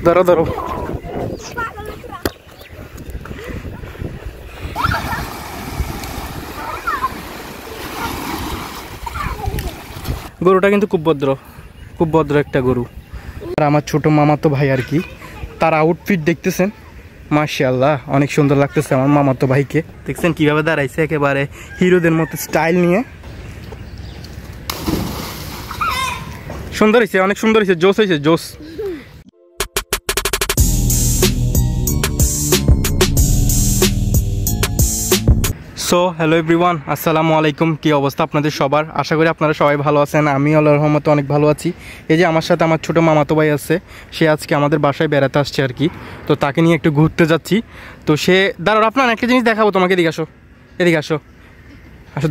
ধরো ধরো। গরুটা কিন্তু খুব ভদ্র একটা গরু। আর আমার ছোট মামাতো ভাই আর কি, তার আউটফিট দেখতেছেন, মাশাআল্লাহ অনেক সুন্দর লাগতেছে আমার মামাতো ভাইকে। দেখছেন কিভাবে দাঁড়াইছে একেবারে হিরোদের মতো স্টাইল নিয়ে। সুন্দর হয়েছে, অনেক সুন্দর হয়েছে, জোস হয়েছে, জোস। সো হ্যালো এভরিওয়ান, আসসালামু আলাইকুম। কী অবস্থা আপনাদের সবার? আশা করি আপনারা সবাই ভালো আছেন। আমি আল্লাহর রহমতে অনেক ভালো আছি। এই যে আমার সাথে আমার ছোটো মামাতো ভাই আছে, সে আজকে আমাদের বাসায় বেড়াতে আসছে আর কি। তো তাকে নিয়ে একটু ঘুরতে যাচ্ছি। তো সে দাঁড়াও, আপনার একটা জিনিস দেখাবো তোমাকে। এদিকে আসো, এদিকে আসো, আসো,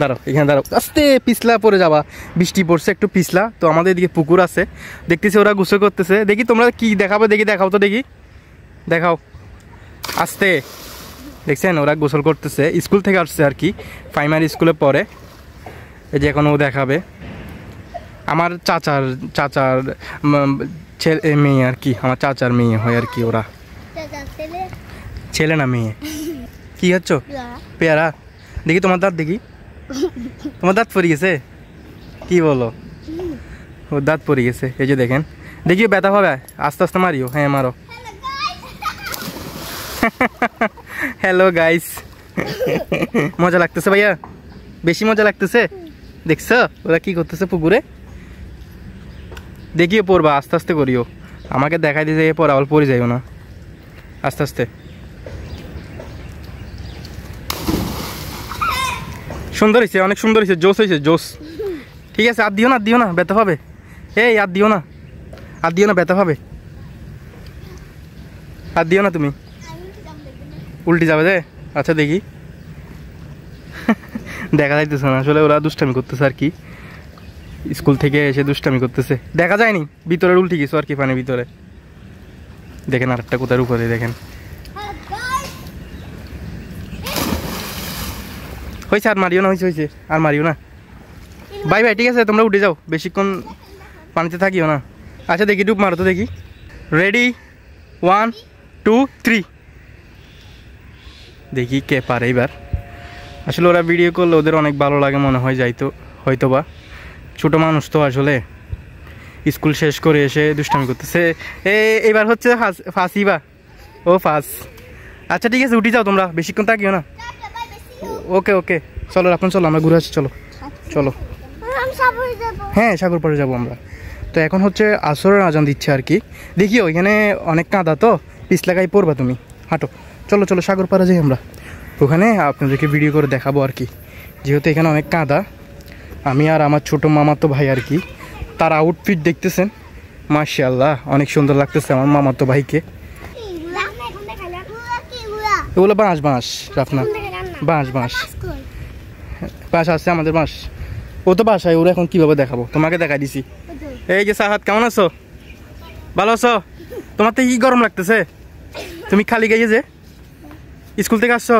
দাঁড়াও, এখানে দাঁড়াও। আস্তে, পিছলা পড়ে যাবা, বৃষ্টি পড়ছে একটু পিছলা। তো আমাদের এদিকে পুকুর আছে, দেখতেছি ওরা গোসল করতেছে। দেখি তোমরা কি দেখাবো, দেখাও তো, দেখাও আস্তে। দেখছেন ওরা গোসল করতেছে, স্কুল থেকে আসছে আর কি, প্রাইমারি স্কুলে পড়ে। এই যে এখন ও দেখাবে। আমার চাচার ছেলে মেয়ে আর কি, আমার চাচার মেয়ে হয় আর কি। ওরা ছেলে না মেয়ে। কি হচ্ছ? পেয়ারা। দেখি তোমার দাঁত, দেখি তোমার দাঁত পড়ে গেছে। কি বলো? ওর দাঁত পড়ে গেছে। এই যে দেখেন, দেখিও ব্যথা হবে, আস্তে আস্তে মারিও। হ্যাঁ মারো। হ্যালো গাইস, মজা লাগতেছে ভাইয়া? বেশি মজা লাগতেছে? দেখছো ওরা কি করতেছে পুকুরে? দেখিও পড়বা, আস্তে আস্তে করিও। আমাকে দেখাই দিতে পড়া, অল্প পড়ে যাইও না, আস্তে আস্তে। সুন্দর হয়েছে, অনেক সুন্দর হয়েছে, জোস হয়েছে, জোস। ঠিক আছে, আর দিও না, ব্যথা হবে। এই আর দিও না, ব্যথা হবে। আর দিও না, তুমি উল্টে যাবে যে। আচ্ছা দেখি। দেখা যাইতেছে না আসলে, ওরা দুষ্টামি করতেছে আর কি, স্কুল থেকে এসে দুষ্টামি করতেছে। দেখা যায়নি, ভিতরে উল্টে গেছো আর কি, পানির ভিতরে। দেখেন আরেকটা কোথার উপরে, দেখেন। হয়েছে, আর মারিও না, হয়েছে, আর মারিও না। বাই, ঠিক আছে, তোমরা উঠে যাও, বেশিক্ষণ পানিতে থাকিও না। আচ্ছা দেখি, ডুব মারো তো দেখি। রেডি, 1 2 3। দেখি কে পারে এবার। আসলে ওরা ভিডিও করলে ওদের অনেক ভালো লাগে মনে হয়, যাইতো হয়তো বা। ছোটো মানুষ তো আসলে, স্কুল শেষ করে এসে দুষ্টামি করতেছে। এবার হচ্ছে ফাঁসিবা, ও ফাঁস। আচ্ছা ঠিক আছে, উঠে যাও তোমরা, বেশিক্ষণ থাকিও না। ওকে চলো, এখন চলো, আমরা ঘুরে আসি, চলো। হ্যাঁ, সাগর পাড়ে যাবো আমরা। তো এখন হচ্ছে আসরের আজান দিচ্ছে আর কি। দেখিও এখানে অনেক কাদা, তো পিছলাগাই পড়বা তুমি, হাঁটো। চলো সাগর পাড়ে যাই আমরা, ওখানে আপনাদেরকে ভিডিও করে দেখাবো আর কি। যেহেতু এখানে অনেক কাদা, আমি আর আমার ছোটো মামাতো ভাই আর কি, তার আউটফিট দেখতেছেন, মাশাআল্লাহ অনেক সুন্দর লাগতেছে আমার মামাতো ভাইকে। এগুলো বাঁশ আপনার, বাঁশ আছে আমাদের, বাঁশ। ও তো বাসায়, ওরা এখন কীভাবে দেখাবো, তোমাকে দেখাই দিছি। এই যে সাহাদ, কেমন আছো? ভালো আছো? তোমার তো কি গরম লাগতেছে? তুমি খালি গাইয়ে যে স্কুল থেকে আসছো?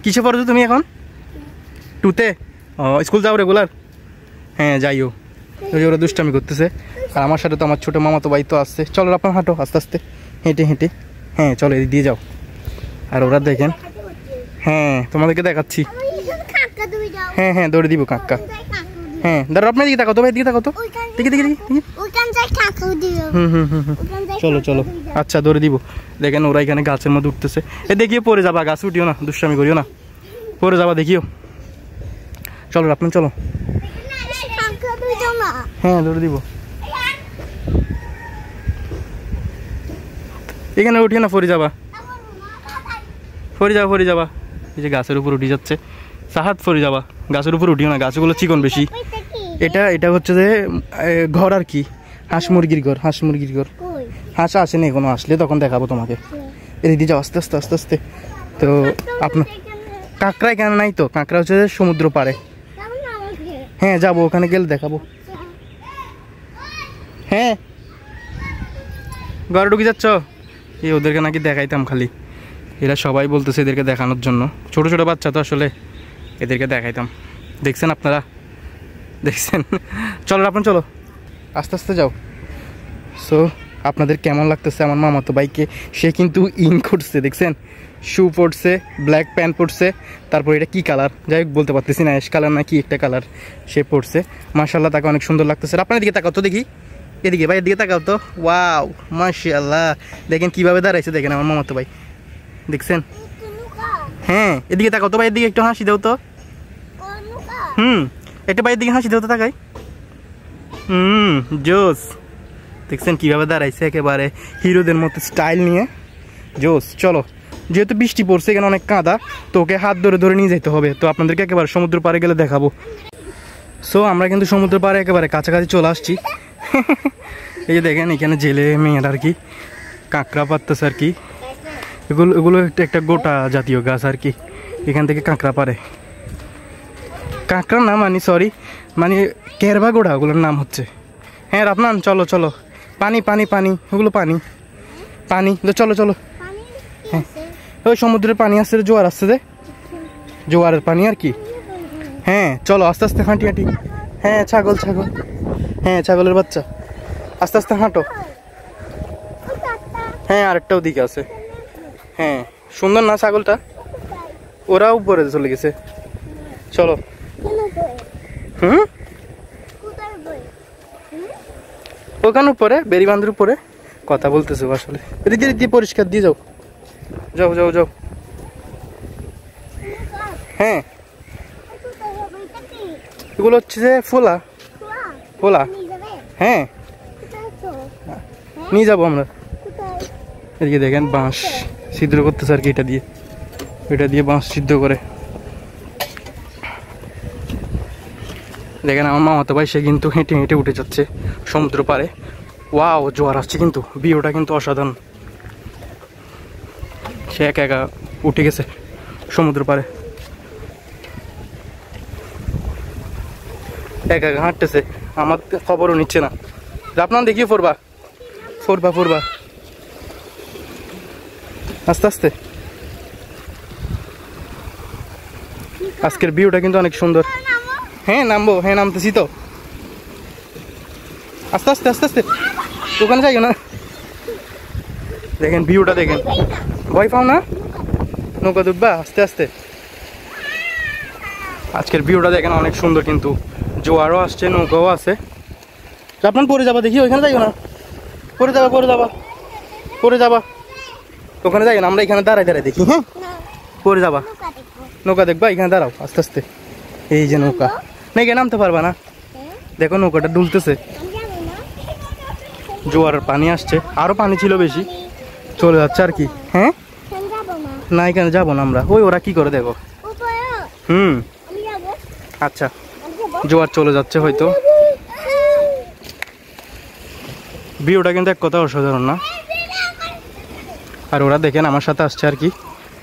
কিসে পড়ছো তুমি এখন? 2তে? ও, স্কুল যাও রেগুলার? হ্যাঁ যাইও। ওরা দুষ্টামি করতেছে, আর আমার সাথে তো আমার ছোটো মামাতো ভাই তো আসছে। চলো আপনার হাঁটো আস্তে আস্তে, হেঁটে। হ্যাঁ চলো, এদিক দিয়ে যাও। আর ওরা দেখেন, হ্যাঁ তোমাদেরকে দেখাচ্ছি। হ্যাঁ দৌড়ে দিব কাক্কা। হ্যাঁ দাঁড়াও, আপনার দিকে তাকাও তো ভাই, দিকে তাকাও তো, দেখি। চলো। আচ্ছা দৌড়ে দিব। দেখেন ওরা এখানে গাছের মধ্যে উঠতেছে। দেখিও পড়ে যাবা, গাছ উঠিও না, দুষ্টামি করিও না, পড়ে যাবা দেখিও। চলো আপনার, চলো। হ্যাঁ দৌড়ে দিব। এখানে উঠিও না, পড়ে যাবা। এই যে গাছের উপর উঠে যাচ্ছে সাহাদ, পড়ে যাবা। গাছের উপর উঠিও না, গাছগুলো চিকন বেশি। এটা হচ্ছে যে ঘর আর কি, হাঁস মুরগির ঘর। হাঁস আসেনি এখনো, আসলে তখন দেখাবো তোমাকে। এদিকে যাও আস্তে। তো আপনার কাঁকড়া এখানে নাই তো, কাঁকড়া হচ্ছে সমুদ্র পাড়ে। হ্যাঁ যাবো, ওখানে গেলে দেখাবো। হ্যাঁ ঘরে ঢুকে যাচ্ছ? ওদেরকে নাকি দেখাইতাম খালি, এরা সবাই বলতেছে এদেরকে দেখানোর জন্য। ছোট বাচ্চা তো আসলে, এদেরকে দেখাইতাম। দেখছেন আপনারা, চলো আপনার, চলো। আস্তে আস্তে যাও। সো আপনাদের কেমন লাগতেছে আমার মামাতো ভাইকে? সে কিন্তু ইন করছে, দেখছেন? শু পরছে, ব্ল্যাক প্যান্ট পরছে, তারপর এটা কি কালার যাই হোক বলতে পারতেছি না, অ্যাশ কালার না কি একটা কালার সে পরছে। মাশাআল্লাহ, তাকে অনেক সুন্দর লাগতেছে। আপনার দিকে তাকাও তো দেখি, এদিকে ভাই, এদিকে তাকাও তো। ওয়াও, মাশাআল্লাহ, দেখেন কিভাবে দাঁড়াইছে, দেখেন আমার মামাতো ভাই, দেখছেন? হ্যাঁ, এদিকে তাকাও তো ভাই, এদিকে একটু হাসি দাও তো। একটা ভাইয়ের দিকে হাসি দাও তো, তাকাই। জোস, দেখছেন কিভাবে দাঁড়াইছে, একেবারে হিরোদের মতো স্টাইল নিয়ে, জোস। চলো, যেহেতু বৃষ্টি পড়ছে, এখানে অনেক কাদা, তো ওকে হাত ধরে ধরে নিয়ে যেতে হবে। তো আপনাদেরকে একেবারে সমুদ্র পাড়ে গেলে দেখাবো। সো আমরা কিন্তু সমুদ্র পাড়ে একেবারে কাছাকাছি চলে আসছি। এই যে দেখেন, এখানে জেলে মেয়ের আর কি কাঁকড়া পাততেছে আর কি। এগুলো একটা গোটা জাতীয় গাছ আর কি, এখান থেকে কাঁকড়া পারে। কাঁকড়া না মানে, সরি, মানে কেরবা গোড়া, ওগুলোর নাম হচ্ছে। হ্যাঁ রাফনান, চলো চলো, পানি পানি পানি, ওগুলো পানি পানি, চলো চলো। হ্যাঁ, ওই সমুদ্রের পানি আসছে, জোয়ার আসছে, যে জোয়ারের পানি আর কি। হ্যাঁ চলো, আস্তে আস্তে হাঁটি হাঁটি। হ্যাঁ ছাগল ছাগল, হ্যাঁ ছাগলের বাচ্চা, আস্তে আস্তে হাঁটো। হ্যাঁ আরেকটা ওদিকে আছে। হ্যাঁ সুন্দর না ছাগলটা? ওরা উপরে চলে গেছে, চলো। ওখানে উপরে বেরিবান্ধের উপরে কথা বলতেছে আসলে। এদিকে দিয়ে পরিষ্কার দিয়ে যাও, যাও যাও যাও। হ্যাঁ এগুলো হচ্ছে যে ফোলা ফোলা। হ্যাঁ নিয়ে যাবো আমরা। এদিকে দেখেন বাঁশ ছিদ্র করতেছে আর কি, এটা দিয়ে বাঁশ ছিদ্র করে। দেখেন আমার মামাতো ভাই, সে কিন্তু হেঁটে হেঁটে উঠে যাচ্ছে সমুদ্র পাড়ে। ওয়াও, জোয়ার আসছে কিন্তু, ভিউটা কিন্তু অসাধারণ। সে একা একা উঠে গেছে সমুদ্র পাড়ে, একা একা হাঁটতেছে, আমার খবরও নিচ্ছে না। আপনার দেখিয়ে ফোরবা ফোরবা ফোরবা, আস্তে আস্তে। আজকের ভিউটা কিন্তু অনেক সুন্দর। হ্যাঁ নামবো, হ্যাঁ নামতেছি তো, আস্তে আস্তে আস্তে আস্তে, ওখানে যাইও না। দেখেন ভিউটা দেখেন, ভয় পাও না? নৌকা ডুববা, আস্তে আস্তে। আজকের ভিউটা দেখেন অনেক সুন্দর কিন্তু, জোয়ারও আসছে, নৌকাও আছে। আপনার পরে যাবা, দেখি ওইখানে যাইও না, পরে যাবা পরে যাবা পরে যাবা, ওখানে যাইও না, আমরা এখানে দাঁড়াই দাঁড়াই দেখি। হ্যাঁ পরে যাবা, নৌকা দেখবা, এখানে দাঁড়াও আস্তে আস্তে। এই যে নৌকা, না এখানে নামতে পারবা না, দেখো নৌকাটা ডুলতেছে, জোয়ারের পানি আসছে, আরো পানি ছিল বেশি, চলে যাচ্ছে আর কি। হ্যাঁ না এখানে যাবো না আমরা, ওই ওরা কি করে দেখো। আচ্ছা, জোয়ার চলে যাচ্ছে হয়তো। ভিউটা কিন্তু এক কথা অসাধারণ না? আর ওরা দেখেন আমার সাথে আসছে আর কি,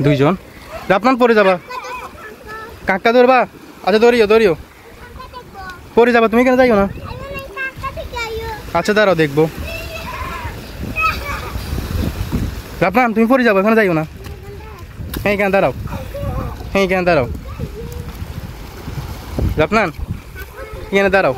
দুইজন। আপনার পরে যাবা, কাঁকড়া ধরবা? আচ্ছা ধরিও ধরিও, পরে যাবা, তুমি কেন যাইও না? আচ্ছা দাঁড়াও দেখবো। আপনার তুমি পরে যাবো, এখানে যাইও না। হ্যাঁ এখানে দাঁড়াও, হ্যাঁ এখানে দাঁড়াও, আপনার এখানে দাঁড়াও।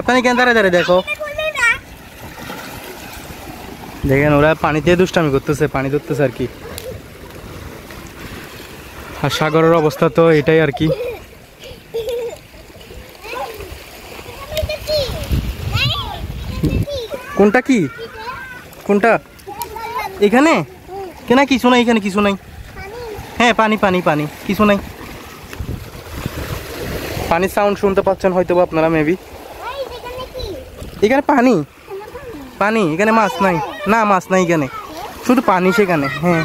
আপনার এখানে দাঁড়ায় দাঁড়ায় দেখো, দেখেন ওরা পানিতে দুষ্টামি করতেছে, পানি ধরতেছে আর কি। আর সাগরের অবস্থা তো এটাই আর কি। কোনটা কি, কোনটা? এখানে কেনা কিছু নাই, এখানে কিছু নাই। হ্যাঁ পানি পানি পানি, কিছু নাই। পানির সাউন্ড শুনতে পাচ্ছেন হয়তো আপনারা মেবি। এখানে পানি পানি, এখানে মাছ নাই, না মাছ নাই এখানে, শুধু পানি সেখানে। হ্যাঁ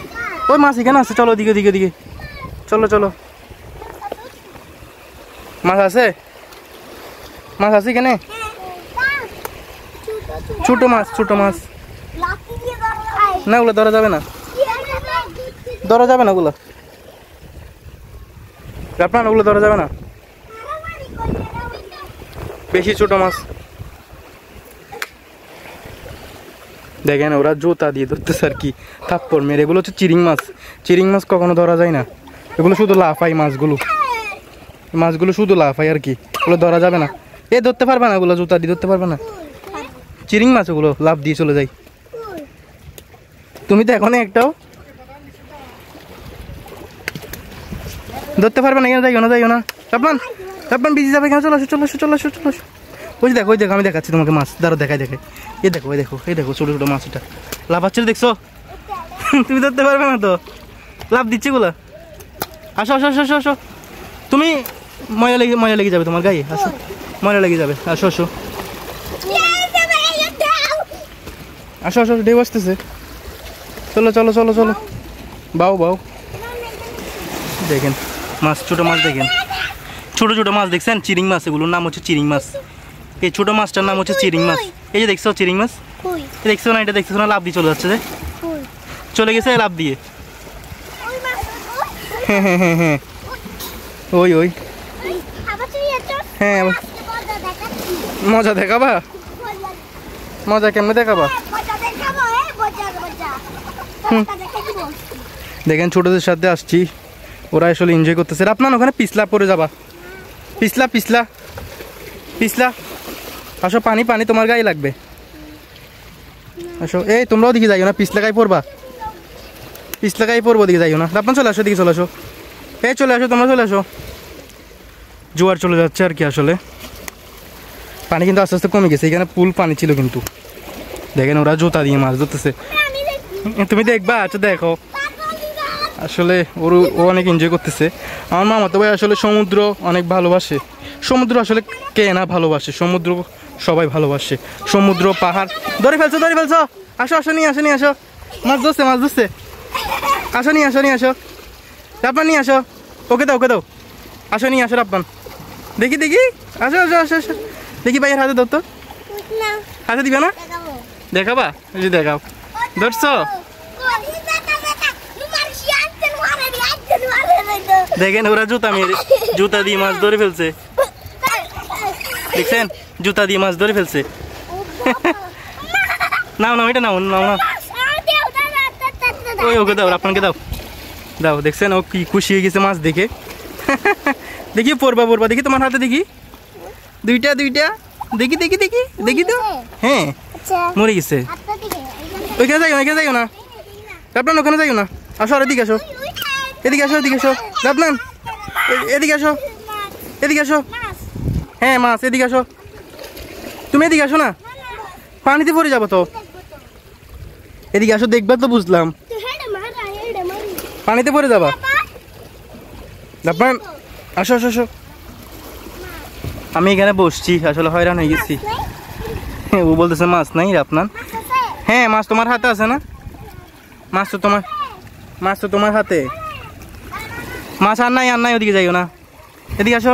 ওই মাছ এখানে আছে, চলো দিকে দিকে দিকে, চলো চলো। মাছ আছে, মাছ আছে এখানে, ছোট মাছ, ছোট মাছ না, ওগুলো ধরা যাবে না, ধরা যাবে না ওগুলো, আপনার ওগুলো ধরা যাবে না, বেশি ছোট মাছ। দেখেন ওরা জোতা দিয়ে ধরতেছে আর কি, থাপ্পড় মেরে। এগুলো হচ্ছে চিরিং মাছ। চিরিং মাছ কখনো ধরা যায় না, এগুলো শুধু লাফাই মাছগুলো। মাছগুলো শুধু লাফাই আর কি, ওগুলো ধরা যাবে না। এ ধরতে পারবে না, ওগুলো জুতা দিয়ে ধরতে পারবে না। চিরিং মাছ ওগুলো লাফ দিয়ে চলে যায়। তুমি তো এখনই একটাও ধরতে পারবে না। কেন যাইও না, যাইও না তাপমান, তাপমান বিজি যাবে কেন? চলে আসো, চলে আসো, চলে আসো, চলে আসো। ওই দেখো, ওই দেখো, আমি দেখাচ্ছি তোমাকে মাছ। দাঁড়ো দেখাই, দেখাই। এই দেখো, এই দেখো, এই দেখো ছোটো ছোটো মাছ। এটা লাফাচ্ছে দেখছো? তুমি ধরতে পারবে না তো, লাফ দিচ্ছে গুলা। আসো আসো আসো আসো। তুমি ময়লা লেগে যাবে তোমার গায়ে। আসো, ময়লা লেগে যাবে। আসো আসো আসো আসো, ঢেউ আসতেছে। চলো চলো চলো চলো, বাও বাও। দেখেন মাছ, ছোটো মাছ দেখেন, ছোটো ছোটো মাছ দেখছেন? চিরিং মাছ, এগুলোর নাম হচ্ছে চিরিং মাছ। এই ছোটো মাছটার নাম হচ্ছে চিরিং মাছ। এই যে দেখছো চিরিং মাছ, দেখছো না? এটা দেখছো না? লাভ দিয়ে চলে যাচ্ছে, যে চলে গেছে লাভ দিয়ে। হ্যাঁ হ্যাঁ হ্যাঁ হ্যাঁ, ওই ওই। হ্যাঁ, মজা দেখাবা? মজা কেমনে দেখাবা? দেখেন ছোটদের সাথে আসছি, ওরা আসলে এনজয় করতেছে। আপনার ওখানে পিছলা পড়ে যাবা, পিছলা পিছলা পিছলা। আসো, পানি পানি তোমার গায়ে লাগবে। আসো, এই তোমরাও দিকে যাইও না, পিছলা গায়ে পড়বা, পিছলা গায়ে পড়বো, দিকে যাইও না। আপনার চলে আসো, দিকে চলে আসো। এই চলে আসো, তোমরা চলে আসো। জোয়ার চলে যাচ্ছে আর কি। আসলে পানি কিন্তু আস্তে আস্তে কমে গেছে। এখানে পুল পানি ছিল কিন্তু। দেখেন ওরা জুতা দিয়ে মাছ ধরতেছে। তুমি দেখবা? আচ্ছা দেখো। আসলে ও অনেক এনজয় করতেছে। আমার মামাতো ভাই আসলে সমুদ্র অনেক ভালোবাসে। সমুদ্র আসলে কে না ভালোবাসে? সমুদ্র সবাই ভালোবাসে। সমুদ্র, পাহাড়। ধরে ফেলছো, ধরে ফেলছো। আসো আসো, নিয়ে আসো, নিয়ে আসো। মাছ ধরছে, মাছ ধরছে। আসো, নিয়ে আসো, নিয়ে আসো। রাপ্পান নিয়ে আসো। ওকে দাও, ওকে দাও। আসো, নিয়ে আসো রাপ্পান। দেখি দেখি, আসো আসো আসো আসো। দেখি ভাইয়ের হাতে ধরতো, হাতে দিবে না? দেখাবা? দেখাও। ধরছো? দেখেন ওরা জুতা দিয়ে মাছ ধরে ফেলছে। দেখছেন? জুতা দিয়ে মাছ ধরে ফেলছে। নাও নাও, এটা নাও, নাও নাও। ওই ওকে দাও, আপনাকে দাও, দাও। দেখছেন ও কি খুশি হয়ে গেছে মাছ দেখে। দেখি পড়বা পড়বা, দেখি তোমার হাতে, দেখি দুইটা দুইটা, দেখি দেখি দেখি দেখি তো। হ্যাঁ, মরে গেছে। ওইখানে যাইও না, ওইখানে যাইও না আপনার, ওখানে যাইও না। আসো, আর এদিকে আসো, এদিকে আসো, এদিকে আসো আপনার, এদিকে আসো, এদিকে আসো। হ্যাঁ মাছ, এদিকে আসো। তুমি এদিকে আসো না, পানিতে পড়ে যাবো তো। এদিকে আসো, দেখবা তো, বুঝলাম পানিতে পড়ে যাবা। আপনার আসো আসো আসো। আমি এখানে বসছি, আসলে হয়রান হয়ে গেছি। ও বলতেছে মাছ নাই আপনার। হ্যাঁ মাছ তোমার হাতে আছে না? মাছ তো তোমার, মাছ তো তোমার হাতে। মাছ আর নাই, আর নাই। ওদিকে যাইও না, এদিকে আসো।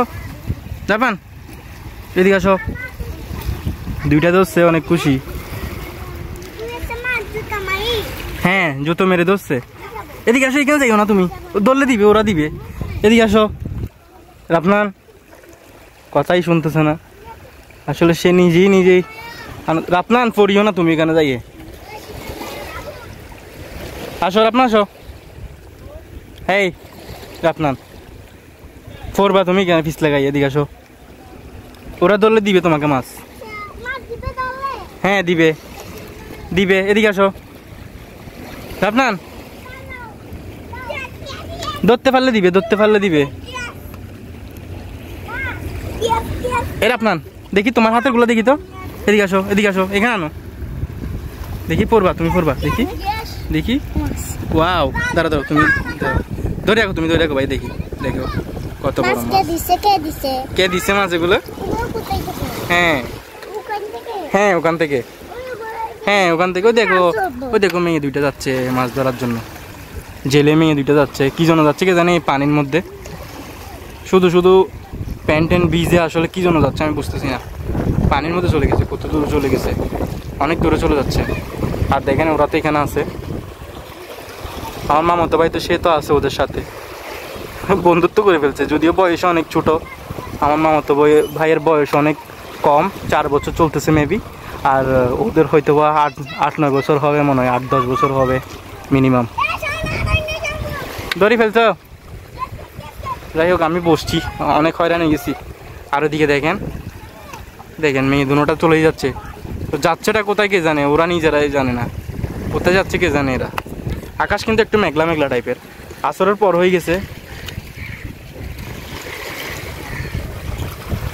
যাবেন? এদিকে আসো। দুইটা ধরছে, অনেক খুশি। হ্যাঁ, জুতো মেরে ধরছে। এদিকে আসো, এখানে যাইও না তুমি, ধরলে দিবে, ওরা দিবে। এদিকে আসো। আপনার কথাই শুনতেছে না আসলে, সে নিজেই নিজেই। আপনার পড়িও না তুমি এখানে যাইয়ে। আসো আপনার, আসো। এই আপনার পড়বা তুমি কেন পিছ লাগাই? এদিকে আসো। ওরা ধরলে দিবে তোমাকে মাছ। হ্যাঁ দিবে, দিবে। এদিকে আসো। আপনার ধরতে পারলে দিবে, ধরতে পারলে দিবে। এর আপনার দেখি তোমার হাতের গুলো দেখি তো। এদিকে আসো, এদিকে আসো, এখানে আনো। দেখি পড়বা, তুমি পড়বা, দেখি দেখি। ওয়াও, দাঁড়া দাঁড়ো, তুমি ধরে রাখো, তুমি ধরে রাখো ভাই। দেখি দেখো কত বড় মাছ। কে দিছে মাছ এগুলো? হ্যাঁ হ্যাঁ, ওখান থেকে। হ্যাঁ ওখান থেকে। ওই দেখো, ওই দেখো মেয়ে দুইটা যাচ্ছে মাছ ধরার জন্য। জেলে মেয়ে দুইটা যাচ্ছে, কি জন্য যাচ্ছে কে জানে? পানির মধ্যে শুধু শুধু প্যান্ট ট্যান্ট ভিজে, আসলে কি জন্য যাচ্ছে আমি বুঝতেছি না। পানির মধ্যে চলে গেছে, কত দূরে চলে গেছে, অনেক দূরে চলে যাচ্ছে। আর দেখেন ওরা তো এখানে আছে। আমার মামাতো ভাই তো, সে তো আছে ওদের সাথে, বন্ধুত্ব করে ফেলছে। যদিও বয়স অনেক ছোট, আমার মামাতো ভাইয়ের বয়স অনেক কম, 4 বছর চলতেছে মেবি। আর ওদের হয়তো বা 8-9 বছর হবে মনে হয়, 8-10 বছর হবে মিনিমাম। ধরি ফেলছ? যাই হোক, আমি বসছি, অনেক হয়রান হয়ে গেছি। আর ওদিকে দেখেন দেখেন মেয়ে দুটোটা চলেই যাচ্ছে। তো যাচ্ছেটা কোথায় কে জানে, ওরা নিজেরাই জানে না কোথায় যাচ্ছে কে জানে এরা। আকাশ কিন্তু একটু মেঘলা মেঘলা টাইপের, আসরের পর হয়ে গেছে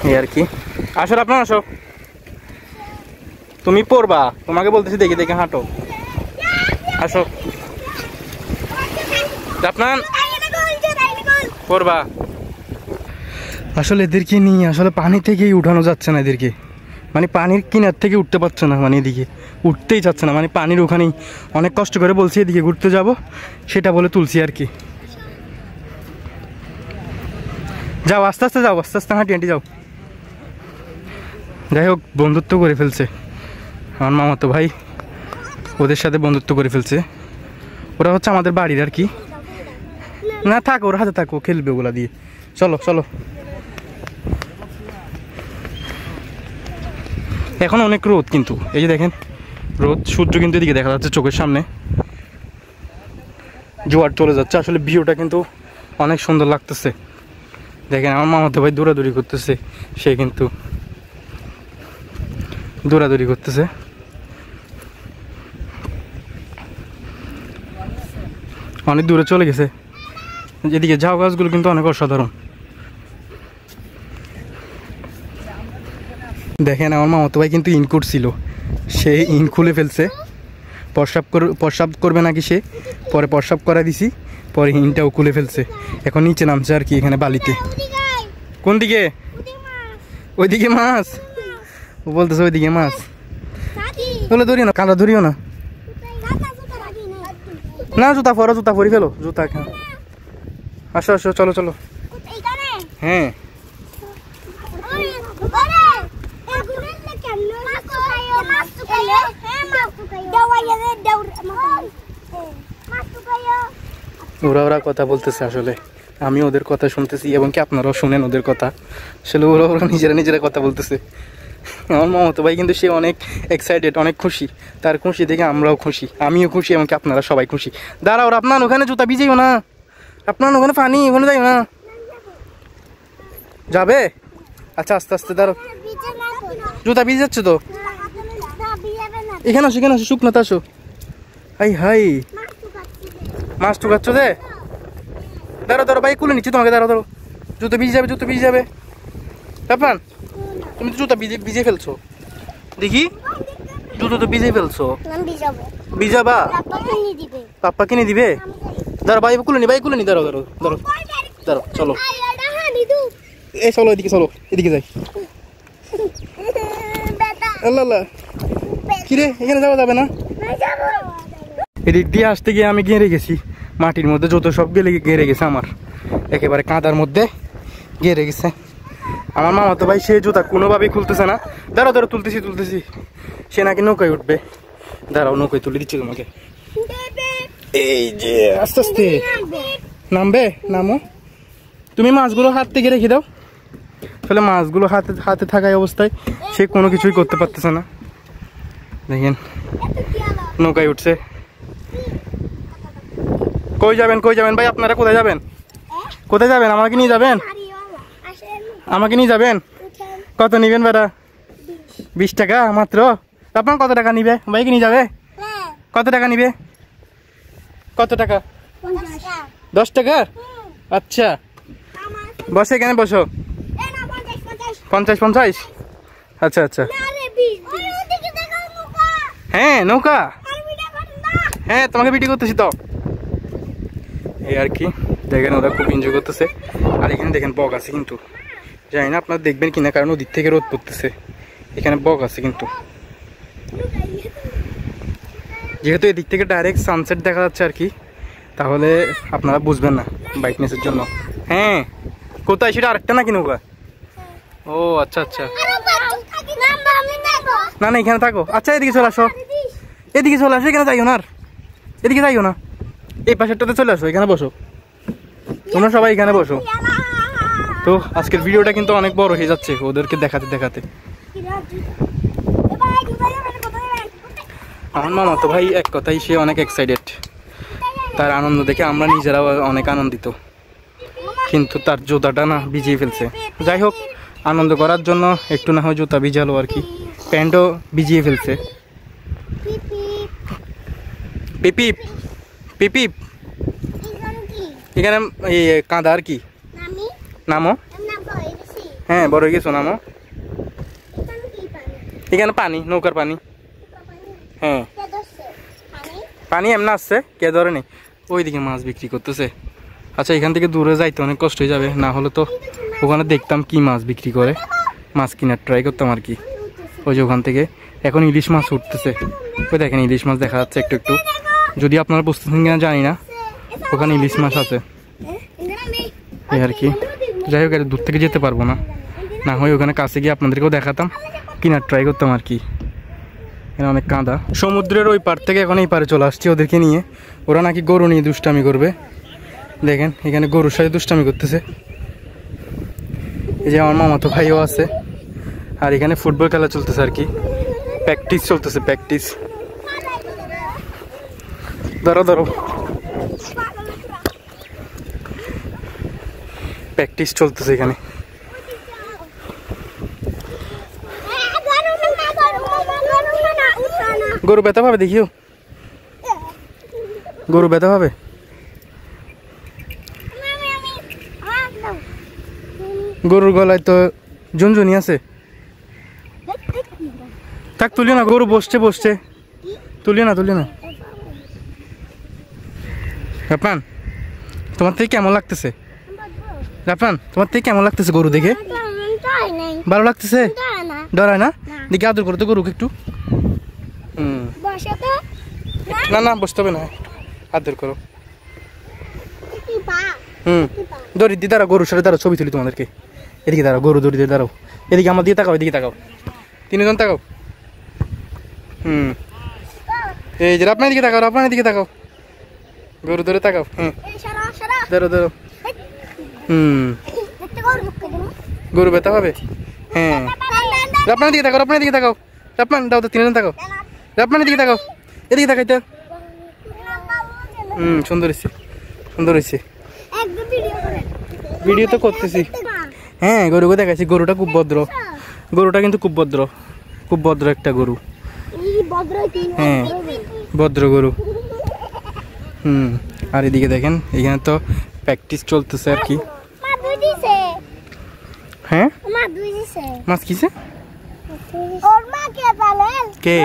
এই আর কি। আসো আপনার, আসো, তুমি পড়বা, তোমাকে বলতেছি দেখে দেখে হাঁটো, আসো আপনার পড়বা। আসলে এদেরকে নিয়ে আসলে পানি থেকেই উঠানো যাচ্ছে না এদেরকে, মানে পানির কিনার থেকে উঠতে পারছে না, মানে এদিকে উঠতেই যাচ্ছে না, মানে পানির ওখানেই অনেক কষ্ট করে বলছি এদিকে ঘুরতে যাব, সেটা বলে তুলছি আর কি। যাও আস্তে আস্তে যাও, আস্তে আস্তে হাঁটি হাঁটি যাও। যাই হোক, বন্ধুত্ব করে ফেলছে আমার মামাতো ভাই, ওদের সাথে বন্ধুত্ব করে ফেলছে। ওরা হচ্ছে আমাদের বাড়ির আর কি। না থাক, ওর হাতে থাকো, খেলবে ওগুলা দিয়ে। চলো চলো, এখন অনেক রোদ কিন্তু, এই যে দেখেন রোদ, সূর্য কিন্তু এদিকে দেখা যাচ্ছে চোখের সামনে, জোয়ার চলে যাচ্ছে। আসলে ভিউটা কিন্তু অনেক সুন্দর লাগতেছে। দেখেন আমার মামাতো ভাই দৌড়াদৌড়ি করতেছে, সে কিন্তু দৌড়াদৌড়ি করতেছে। অনেক দূরে চলে গেছে, এদিকে ঝাউ গাছগুলো কিন্তু অনেক অসাধারণ। দেখেন আমার মামাতো ভাই কিন্তু ইন করছিল, সে ইন খুলে ফেলছে, প্রস্রাব করবে নাকি সে, পরে প্রস্রাব করা দিছি, পরে ইনটাও খুলে ফেলছে। এখন নিচে নামছে আর কি, এখানে বালিতে। কোন দিকে? ওইদিকে মাছ, ও বলতেছে ওইদিকে মাছ। বলে ধরিও না, কাঁদা ধরিও না, না জুতা পরো, জুতা পরি ফেলো, জুতা। আসো আসো, চলো চলো। হ্যাঁ ওরা ওরা কথা বলতেছে, আসলে আমি ওদের কথা শুনতেছি এবং কি আপনারাও শুনেন ওদের কথা। আসলে ওরা ওরা নিজেরা নিজেরা কথা বলতেছে। আমার মামাতো ভাই কিন্তু সে অনেক এক্সাইটেড, অনেক খুশি, তার খুশি দেখে আমরাও খুশি, আমিও খুশি এবং কি আপনারা সবাই খুশি। দাঁড়াও, আপনার ওখানে জুতা ভিজেও না, আপনার ওখানে পানি, ওখানে যাইও না। যাবে? আচ্ছা আস্তে আস্তে দাঁড়াও, জুতা ভিজে যাচ্ছে তো। এখানে আসো, এখানে আসো, শুকনো আসো। হাই হাই, মাছ টুকাচ্ছ দে। দাঁড়ো দাঁড়ো, ভাই কুলে নিচ্ছি তোমাকে, দাঁড়ো দাঁড়ো, জুতো ভিজে যাবে, জুতো ভিজে যাবে। তারপর তুমি তো জুতা ভিজে ফেলছো, দেখি জুতো তো ভিজে ফেলছো। ভিজাবা? পাপ্পা কিনে দিবে? দাঁড়ো ভাই কুলে নি, ভাই কুলে নি, দাঁড়ো দাঁড়ো দাঁড়ো দাঁড়ো, চলো এই চলো, এদিকে চলো, এদিকে যাই। আল্লাহ আল্লাহ, কিরে এখানে যাওয়া যাবে না? এদিক দিয়ে আসতে গিয়ে আমি গেড়ে গেছি মাটির মধ্যে, যত সব গেড়ে গেছে আমার, একেবারে কাঁদার মধ্যে গেড়ে গেছে। আমার মামাতো ভাই সে জুতা কোনোভাবেই খুলতেছে না। দাঁড়াও দাঁড়াও, তুলতেছি তুলতেছি, সে নাকি নৌকায় উঠবে। দাঁড়াও, নৌকায় তুলে দিচ্ছি তোমাকে। এই যে আস্তে আস্তে নামবে, নামো। তুমি মাছগুলো হাত থেকে রেখে দাও। আসলে মাছগুলো হাতে হাতে থাকায় অবস্থায় সে কোনো কিছুই করতে পারতেছে না। দেখেন নৌকায় উঠছে। কই যাবেন, কই যাবেন ভাই, আপনারা কোথায় যাবেন? কোথায় যাবেন? আমাকে নিয়ে যাবেন? আমাকে নিয়ে যাবেন? কত নিবেন বেটা? 20 টাকা মাত্র? আপনার কত টাকা নিবে? ভাইকে নিয়ে যাবে? কত টাকা নিবে? কত টাকা? 10 টাকা? আচ্ছা বসে, এখানে বসো। 50? আচ্ছা আচ্ছা, হ্যাঁ নৌকা, হ্যাঁ তোমাকে ভিডিও করতেছি তো। এই আর কি, দেখেন ওরা খুব এনজয় করতেছে। আর এখানে দেখেন বক আছে কিন্তু, জানি না আপনারা দেখবেন কিনা, কারণ ওদিক থেকে রোদ পড়তেছে। এখানে বক আছে কিন্তু, যেহেতু এদিক থেকে ডাইরেক্ট সানসেট দেখা যাচ্ছে আর কি, তাহলে আপনারা বুঝবেন না ব্রাইটনেসের জন্য। হ্যাঁ কোথায় সেটা? আরেকটা নাকি নৌকা? ও আচ্ছা আচ্ছা, না না এখানে থাকো। আচ্ছা এদিকে চলে আসো, এদিকে চলে আসো, এখানে যাইও না, আর এদিকে যাইও না, এই পাশেরটাতে চলে আসো, এখানে বসো, তোমরা সবাই এখানে বসো। তো আজকের ভিডিওটা কিন্তু অনেক বড় হয়ে যাচ্ছে ওদেরকে দেখাতে দেখাতে। আমার মামা তো ভাই এক কথাই সে অনেক এক্সাইটেড, তার আনন্দ দেখে আমরা নিজেরাও অনেক আনন্দিত, কিন্তু তার জুতাটা না ভিজিয়ে ফেলছে। যাই হোক, আনন্দ করার জন্য একটু না হয় জুতা ভিজালো আর কি, প্যান্টও ভিজিয়ে ফেলছে। পিপিপ পিপিপ এখানে এই কাঁদা আর কি, নামো। হ্যাঁ বড় হয়ে গেছো, নামো। এখানে পানি, নৌকার পানি। হ্যাঁ পানি এমনি আসছে, কে ধরে নেই। ওইদিকে মাছ বিক্রি করতেছে। আচ্ছা এখান থেকে দূরে যাইতে অনেক কষ্ট হয়ে যাবে, না হলে তো ওখানে দেখতাম কি মাছ বিক্রি করে, মাছ কেনার ট্রাই করতাম আর কি। ওই যে ওখান থেকে এখন ইলিশ মাছ উঠতেছে, ওই দেখেন ইলিশ মাছ দেখা যাচ্ছে একটু একটু, যদি আপনারা বুঝতেছেন কিনা জানি না, ওখানে ইলিশ মাছ আছে এই আর কি। যাই হোক দূর থেকে যেতে পারবো না, না হয় ওখানে কাছে গিয়ে আপনাদেরকেও দেখাতাম, কেনার ট্রাই করতাম আর কি। এখানে অনেক কাঁদা। সমুদ্রের ওই পার থেকে এখন এই পারে চলে আসছি ওদেরকে নিয়ে, ওরা নাকি গরু নিয়ে দুষ্টামি করবে। দেখেন এখানে গরুর সাথে দুষ্টামি করতেছে। এই যে আমার মামাতো ভাইও আছে, আর এখানে ফুটবল খেলা চলতেছে আর কি, প্র্যাকটিস চলতেছে, প্র্যাকটিস। ধরো ধরো, প্র্যাকটিস চলতেছে এখানে। গরু ব্যথা পাবে, দেখিও গরু ব্যথা পাবে। গরুর গলায় তো ঝুনঝুনি আছে, থাক তুলিও না, গরু বসছে বসছে, তুলিও না তুলিও না। রাফান তোমার থেকে কেমন লাগতেছে? রাফান তোমার থেকে কেমন লাগতেছে গরু দেখে? ভালো লাগতেছে? ডরায় না? দেখি আদর করো তো গরুকে একটু। না না বসতে হবে না, আদর করো। দড়ি দিয়ে দাঁড়াও, গরুর সাথে দাঁড়াও, ছবি তুলি তোমাদেরকে। এদিকে দাঁড়াও, গরু দড়ি দিয়ে দাঁড়াও, এদিকে আমার দিয়ে তাকাও, এদিকে তাকাও, তিনজন তাকাও। এই যে আপনার দিকে তাকাও, আপনার দিকে তাকাও, গরু ধরে তাকাও। ধরো ধরো। গরু ব্যথা হবে। হ্যাঁ আপনার দিকে তাকাও, আপনার দিকে তাকাও, আপনার দাও তো, তিনজন তাকাও, আপনার দিকে তাকাও, এদিকে তাকাইতে। সুন্দর হয়েছে, সুন্দর হয়েছে। ভিডিও তো করতেছি। হ্যাঁ গরুকে দেখাচ্ছি, গরুটা খুব ভদ্র, গরুটা কিন্তু খুব ভদ্র, খুব ভদ্র একটা গরু। হ্যাঁ ভদ্র গরু। আর এদিকে দেখেন এখানে তো প্র্যাকটিস চলতেছে আর কি। হ্যাঁ মাছ কিসে? কে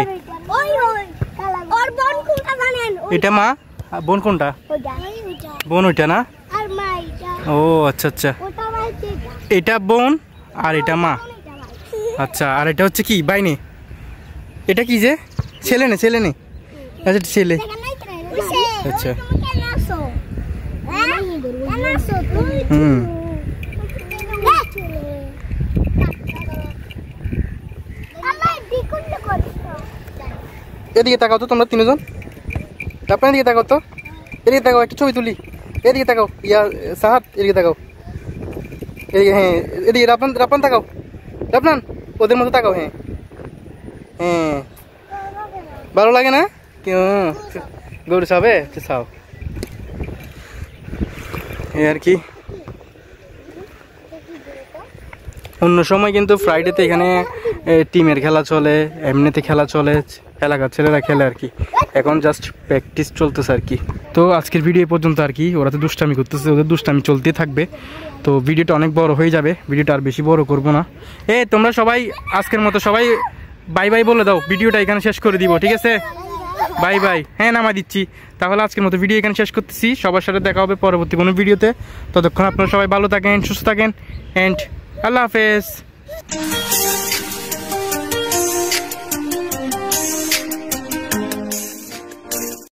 এটা? মা বোন কোনটা? বোন ওইটা না? ও আচ্ছা আচ্ছা, এটা বোন আর এটা মা। আচ্ছা আর এটা হচ্ছে কি বাইনে? এটা কি যে ছেলে না? ছেলে নেই, আচ্ছা ছেলে। আচ্ছা এদিকে তাকাও তো তোমরা তিনজন, আপনার দিকে তাকাও তো, এদিকে তাকাও, একটা ছবি তুলি। এদিকে তাকাও, ইয়া সাহাত এদিকে তাকাও, এদিকে। হ্যাঁ এদিকে রাপান, রাপান তাকাও, রাপান ওদের মতো তাকাও। হ্যাঁ হ্যাঁ ভালো লাগে না? কেউ গরু চাবে চাও এই আর কি। অন্য সময় কিন্তু ফ্রাইডেতে এখানে টিমের খেলা চলে, এমনিতে খেলা চলে, এলাকার ছেলেরা খেলে আর কি। এখন জাস্ট প্র্যাকটিস চলতেছে আর কি। তো আজকের ভিডিও পর্যন্ত আর কি, ওরা তো দুষ্টামি করতেছে, ওদের দুষ্টামি চলতে থাকবে। তো ভিডিওটা অনেক বড় হয়ে যাবে, ভিডিওটা আর বেশি বড় করব না। তোমরা সবাই আজকের মতো সবাই বাই বাই বলে দাও, ভিডিওটা এখানে শেষ করে দিব, ঠিক আছে? Bye bye. হ্যাঁ নামা দিচ্ছি। তাহলে আজকের মতো ভিডিও এখানে শেষ করতেছি, সবার সাথে দেখা হবে পরবর্তী কোনো ভিডিওতে। ততক্ষণ আপনারা সবাই ভালো থাকেন, সুস্থ থাকেন, অ্যান্ড আল্লাহ হাফেজ।